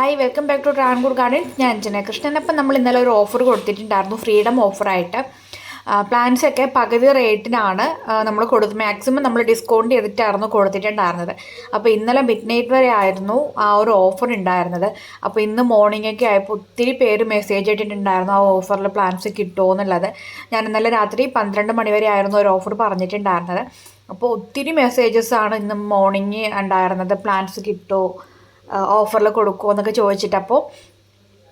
Hi welcome back to Travancore garden. ഞാൻ അഞ്ജന കൃഷ്ണൻ. അപ്പം നമ്മൾ ഇന്നലെ ഒരു ഓഫർ കൊടുത്തിട്ടുണ്ടായിരുന്നു, ഫ്രീഡം ഓഫറായിട്ട്. പ്ലാൻസൊക്കെ പകുതി റേറ്റിനാണ് നമ്മൾ മാക്സിമം നമ്മൾ ഡിസ്കൗണ്ട് ചെയ്തിട്ടായിരുന്നു കൊടുത്തിട്ടുണ്ടായിരുന്നത്. അപ്പോൾ ഇന്നലെ മിഡ് നൈറ്റ് വരെ ആയിരുന്നു ആ ഒരു ഓഫർ ഉണ്ടായിരുന്നത്. അപ്പോൾ ഇന്ന് മോർണിംഗ് ഒക്കെ ആയപ്പോൾ ഒത്തിരി പേര് മെസ്സേജ് ഇട്ടിട്ടുണ്ടായിരുന്നു ആ ഓഫറിൽ പ്ലാൻസ് കിട്ടുമോ എന്നുള്ളത്. ഞാൻ ഇന്നലെ രാത്രി 12 മണി വരെ ആയിരുന്നു ഒരു ഓഫർ പറഞ്ഞിട്ടുണ്ടായിരുന്നത്. അപ്പോൾ ഒത്തിരി മെസ്സേജസ് ആണ് ഇന്ന് മോർണിംഗ് ഉണ്ടായിരുന്നത്, പ്ലാൻസ് കിട്ടുമോ, ഓഫറിൽ കൊടുക്കുമോ എന്നൊക്കെ ചോദിച്ചിട്ട്. അപ്പോൾ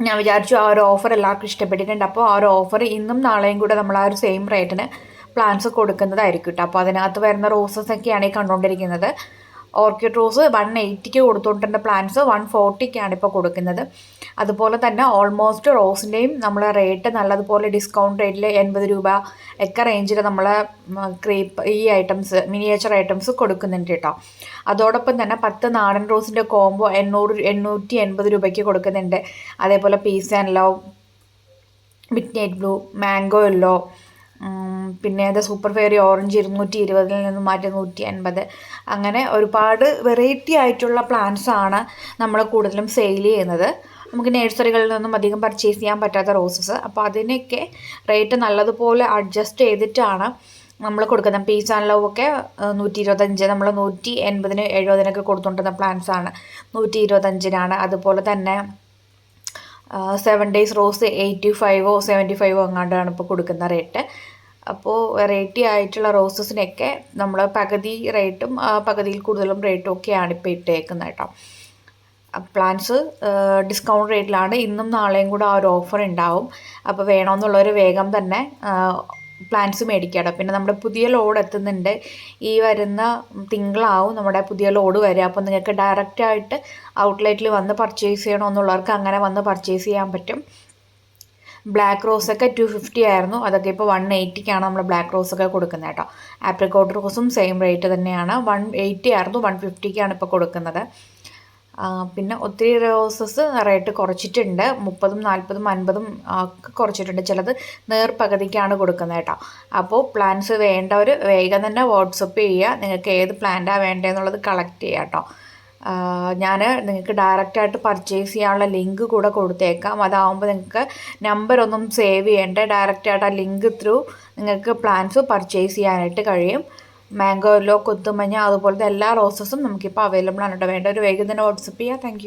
ഞാൻ വിചാരിച്ചു ആ ഒരു ഓഫർ എല്ലാവർക്കും ഇഷ്ടപ്പെട്ടിട്ടുണ്ട്. അപ്പോൾ ആ ഒരു ഓഫർ ഇന്നും നാളെയും കൂടെ നമ്മൾ ആ ഒരു സെയിം റേറ്റിന് പ്ലാൻസ് കൊടുക്കുന്നതായിരിക്കും കേട്ടോ. അപ്പോൾ അതിനകത്ത് വരുന്ന റോസസൊക്കെയാണ് ഈ കണ്ടുകൊണ്ടിരിക്കുന്നത്. ഓർക്കിഡ് റോസ് 180 കൊടുത്തുകൊണ്ടിരുന്ന പ്ലാൻസ് 140 ഇപ്പോൾ കൊടുക്കുന്നത്. അതുപോലെ തന്നെ ഓൾമോസ്റ്റ് റോസിൻ്റെയും നമ്മളെ റേറ്റ് നല്ലതുപോലെ ഡിസ്കൗണ്ട് റേറ്റിൽ 80 രൂപ ഒക്കെ റേഞ്ചിൽ നമ്മൾ ഈ ഐറ്റംസ്, മിനിയേച്ചർ ഐറ്റംസ് കൊടുക്കുന്നുണ്ട് കേട്ടോ. അതോടൊപ്പം തന്നെ 10 നാടൻ റോസിൻ്റെ കോംബോ 880 രൂപയ്ക്ക് കൊടുക്കുന്നുണ്ട്. അതേപോലെ piece and love, mid night blue, mango yellow, പിന്നെ അത് സൂപ്പർ ഫെയറി ഓറഞ്ച് 220 നിന്ന് മാറ്റി 150. അങ്ങനെ ഒരുപാട് വെറൈറ്റി ആയിട്ടുള്ള പ്ലാന്റ്സ് ആണ് നമ്മൾ കൂടുതലും സെയിൽ ചെയ്യുന്നത്. നമുക്ക് നഴ്സറികളിൽ നിന്നും അധികം പർച്ചേസ് ചെയ്യാൻ പറ്റാത്ത റോസസ്. അപ്പോൾ അതിനൊക്കെ റേറ്റ് നല്ലതുപോലെ അഡ്ജസ്റ്റ് ചെയ്തിട്ടാണ് നമ്മൾ കൊടുക്കുന്നത്. പീസ് ആൻഡ് ലവ് ഒക്കെ 125, നമ്മൾ 180-ന് 70-നൊക്കെ കൊടുത്തുകൊണ്ടിരുന്ന പ്ലാന്റ്സ് ആണ് 125-നാണ്. അതുപോലെ തന്നെ 7 ഡേയ്സ് റോസ് 85 75 എങ്ങാണ്ടാണ് ഇപ്പോൾ കൊടുക്കുന്ന റേറ്റ്. അപ്പോൾ വെറൈറ്റി ആയിട്ടുള്ള റോസസിനൊക്കെ നമ്മൾ പകുതി റേറ്റും പകുതിയിൽ കൂടുതലും റേറ്റും ഒക്കെയാണ് ഇപ്പോൾ ഇട്ടേക്കുന്നത് കേട്ടോ. പ്ലാൻസ് ഡിസ്കൗണ്ട് റേറ്റിലാണ്. ഇന്നും നാളെയും കൂടെ ആ ഒരു ഓഫർ ഉണ്ടാവും. അപ്പോൾ വേണമെന്നുള്ളവർ വേഗം തന്നെ പ്ലാൻസ് മേടിക്കാം. പിന്നെ നമ്മുടെ പുതിയ ലോഡ് എത്തുന്നുണ്ട്. ഈ വരുന്ന തിങ്കളാവും നമ്മുടെ പുതിയ ലോഡ് വരിക. അപ്പോൾ നിങ്ങൾക്ക് ഡയറക്റ്റായിട്ട് ഔട്ട്ലെറ്റിൽ വന്ന് പർച്ചേസ് ചെയ്യണമെന്നുള്ളവർക്ക് അങ്ങനെ വന്ന് പർച്ചേസ് ചെയ്യാൻ പറ്റും. ബ്ലാക്ക് റോസൊക്കെ 250 ആയിരുന്നു, അതൊക്കെ ഇപ്പോൾ 180-ക്കാണ് നമ്മൾ ബ്ലാക്ക് റോസൊക്കെ കൊടുക്കുന്നത് കേട്ടോ. ആപ്രിക്കോട്ട് റോസും സെയിം റേറ്റ് തന്നെയാണ്, 180 ആയിരുന്നു, 150-ക്കാണ് ഇപ്പോൾ കൊടുക്കുന്നത്. പിന്നെ ഒത്തിരി റോസസ് റേറ്റ് കുറച്ചിട്ടുണ്ട്, 30-ഉം 40-ഉം 50-ഉം ഒക്കെ കുറച്ചിട്ടുണ്ട്. ചിലത് പകുതിക്കാണ് കൊടുക്കുന്നത് കേട്ടോ. അപ്പോൾ പ്ലാൻസ് വേണ്ടവർ വേഗം തന്നെ വാട്സപ്പ് ചെയ്യുക, നിങ്ങൾക്ക് ഏത് പ്ലാന്റാണ് വേണ്ടതെന്നുള്ളത് കളക്ട് ചെയ്യുക കേട്ടോ. ഞാൻ നിങ്ങൾക്ക് ഡയറക്റ്റായിട്ട് പർച്ചേസ് ചെയ്യാനുള്ള ലിങ്ക് കൂടെ കൊടുത്തേക്കാം. അതാവുമ്പോൾ നിങ്ങൾക്ക് നമ്പറൊന്നും സേവ് ചെയ്യേണ്ട, ഡയറക്റ്റായിട്ട് ആ ലിങ്ക് ത്രൂ നിങ്ങൾക്ക് പ്ലാൻസ് പർച്ചേസ് ചെയ്യാനായിട്ട് കഴിയും. മാംഗോ യെല്ലോ, കൊത്തുമഞ്ഞ, അതുപോലത്തെ എല്ലാ റോസസും നമുക്കിപ്പോൾ അവൈലബിൾ ആണ് കേട്ടോ. വേണ്ട ഒരു വേഗം തന്നെ വാട്സപ്പ് ചെയ്യുക. താങ്ക്